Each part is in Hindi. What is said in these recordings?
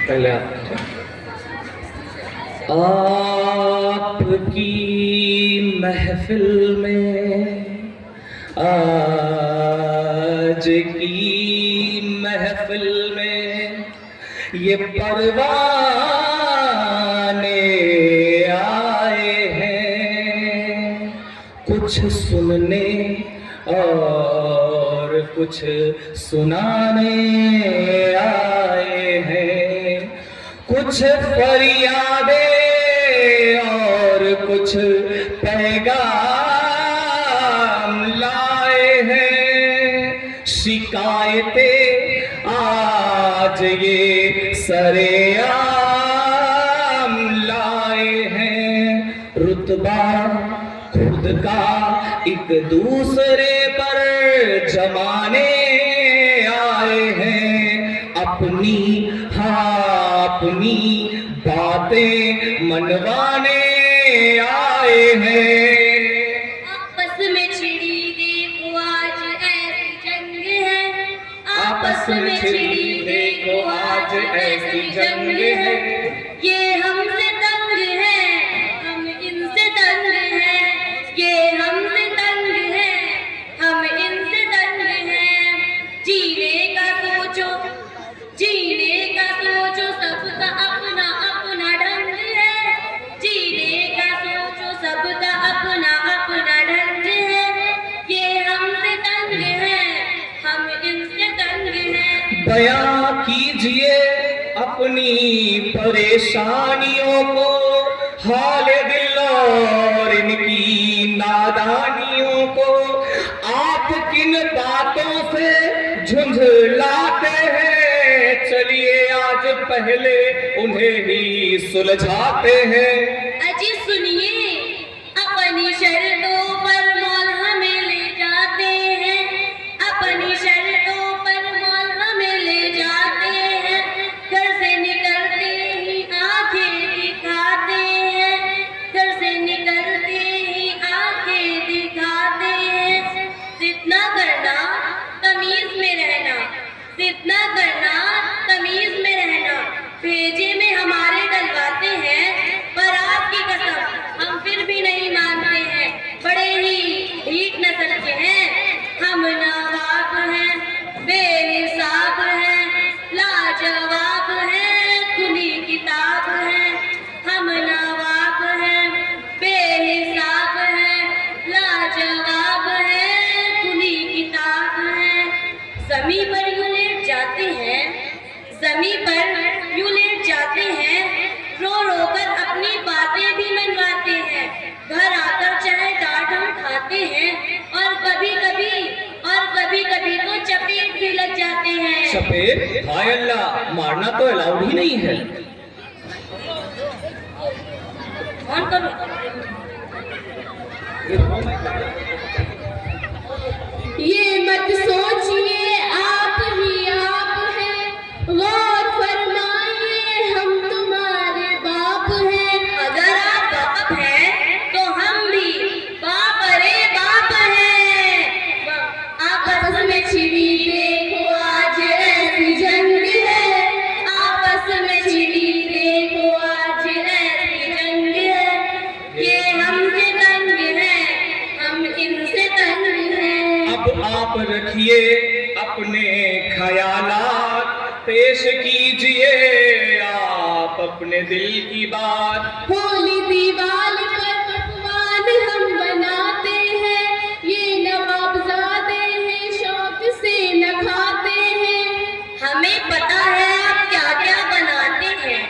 पहले आपकी महफिल में आज की महफिल में ये परवाने आए हैं, कुछ सुनने और कुछ सुनाने आए हैं, कुछ फरियादें और कुछ पैगाम लाए हैं, शिकायतें आज ये सरेआम लाए हैं, रुतबा खुद का एक दूसरे पर जमाने आए हैं, अपनी अपनी बातें मनवाने आए हैं। आपस में छिड़ी देखो आज ऐसी जंग है, आपस में छिड़ी देखो आज ऐसी जंग है, ये हमसे तंग है, हम इनसे तंग है, ये हमसे तंग है, हम इनसे तंग है। जीने का सोचो सबका अपना अपना ढंग है, जीने का सोचो सबका अपना अपना ढंग है, ये हमसे तंग है, हम इनसे तंग है। बयां कीजिए अपनी परेशानियों को, हाल दिल और इनकी नादानियों को, आप किन बातों से झुंझलाते हैं, चलिए आज पहले उन्हें ही सुलझाते हैं। अजी सुनिए, अपनी शर्तों पर मौल हमें ले जाते हैं, अपनी शर्तों पर मौल हमें ले जाते हैं, घर से निकलते ही आंखें दिखाते हैं, घर से निकलते ही आंखें दिखाते हैं। जितना करना तमीज में रहना, जितना करना तमीज में रहना, भेजे में हमारे डलवाते हैं, पर आपकी कसम हम फिर भी नहीं मानते हैं, बड़े ही ढीठ नस्ल के हैं हम, नवाब हैं, बेहिसाब हैं, लाजवाब हैं, खुली किताब हैं, हम नवाब हैं, बेहिसाब हैं, लाजवाब हैं, खुली किताब हैं। ज़मीं पर यूं लेट जाते हैं, ज़मीं पर यूं लेट जाते हैं, रो रो कर अपनी बातें भी मनवाते हैं, घर आकर चाहे डांट हम खाते हैं, और कभी कभी तो चपेट भी लग जाते हैं। चपेट? हाय अल्लाह, मारना तो अलाउड ही नहीं है। कौन करो? ये मत सोचिए आप ही आप हैं, गौर फरमाइए हम तुम्हारे बाप हैं, अगर आप बाप हैं तो हम भी बाप रे बाप हैं। आपस में छिड़ी देखो आज ऐसी जंग है, आपस में छिड़ी देखो आज ऐसी जंग है, ये हमसे तंग है, हम इनसे तंग हैं। अब आप रखिए अपने ख्यालात, पेश कीजिए आप अपने दिल की बात। होली दीवार पर पकवान हम बनाते हैं, ये नवाबजादे हैं शौक से न खाते हैं, हमें पता है आप क्या क्या बनाते हैं,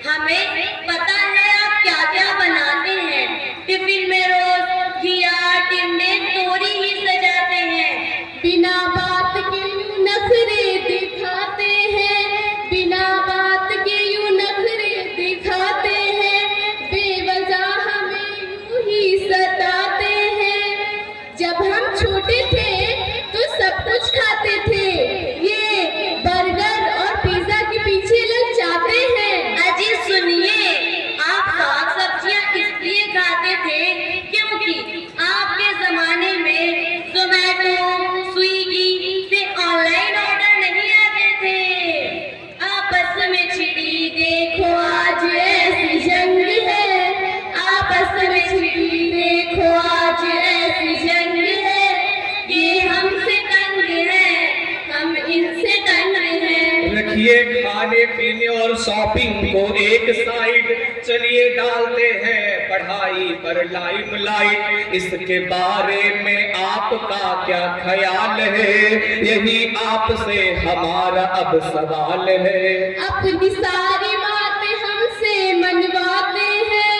हमें पता है आप क्या क्या बनाते हैं, टिफिन में रोज घिया टिंडे तोरी ही सजाते हैं, बिना बात के यूं नखरे दिखाते हैं, बिना बात के यूं नखरे दिखाते हैं, बेवजह हमें ये खाने पीने और शॉपिंग को एक साइड, चलिए डालते हैं पढ़ाई पर लाइमलाइट। इसके बारे में आपका क्या ख्याल है, यही आपसे हमारा अब सवाल है। अपनी सारी बातें हमसे मनवाते हैं,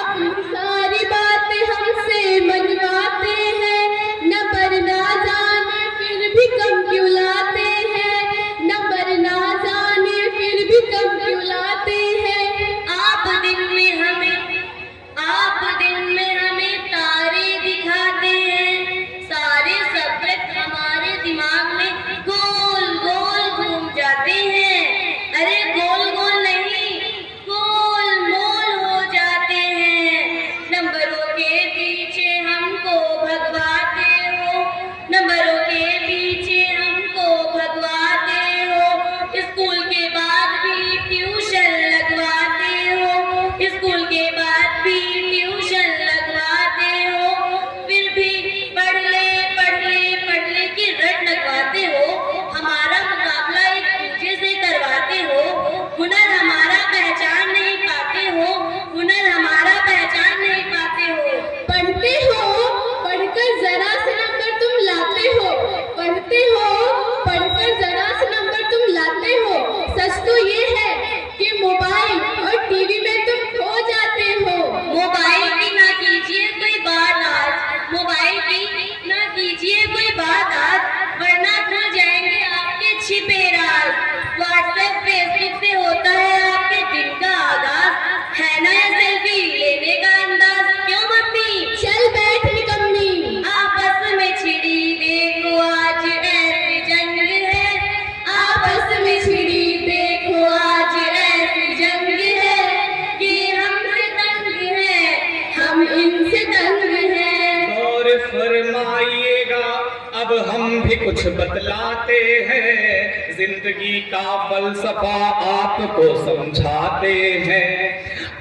अपनी सारी बातें हमसे मनवाते हैं। नंबर ना जाने फिर भी कम क्यों लाते हैं, नंबर ना जाने फिर भी कम क्यों लाते हैं। आप दिन में हमें तारे दिखाते हैं, सारे सब्जेक्ट हमारे दिमाग में गोल गोल घूम जाते हैं। अरे गोल गोल नहीं, गोल मोल हो जाते हैं। नंबरों के पीछे हमको भगवाते हो, नंबरों के पीछे हमको भगवाते हो। स्कूल के बाद भी ट्यूशन लगवाते हो, स्कूल के बाद भी ट्यूशन लगवाते हो। फिर भी पढ़ ले की रट लगवाते हो। हमारा मुकाबला एक दूसरे से करवाते हो। हुनर हमारा पहचान नहीं पाते हो, हुनर हमारा पहचान नहीं पाते हो। पढ़ते हो, पढ़कर जरा से नंबर तुम लाते हो, पढ़ते हो, पढ़कर जरा से नंबर तुम लाते हो। सच तो ये है कि मोबाइल और टीवी में तुम खो जाते हो। मोबाइल की ना कीजिए कोई बात आज, मोबाइल की ना कीजिए कोई बात आज, वरना खुल जाएंगे आपके छिपे राज। व्हाट्सएप फेसबुक से होता है आपके दिन का आगाज, है ना ये सेल्फी लेने का अंदाज। क्यों मम्मी चल बैठ निकम्मी, आपस में छिड़ी देखो आज ऐसी जंग है, आपस में छिड़ी देखो आज ऐसी जंग है। ये हमसे तंग है, हम इनसे तंग हैं। और फरमाइएगा अब हम भी कुछ बतलाते हैं, जिंदगी का फलसफा आपको समझाते हैं।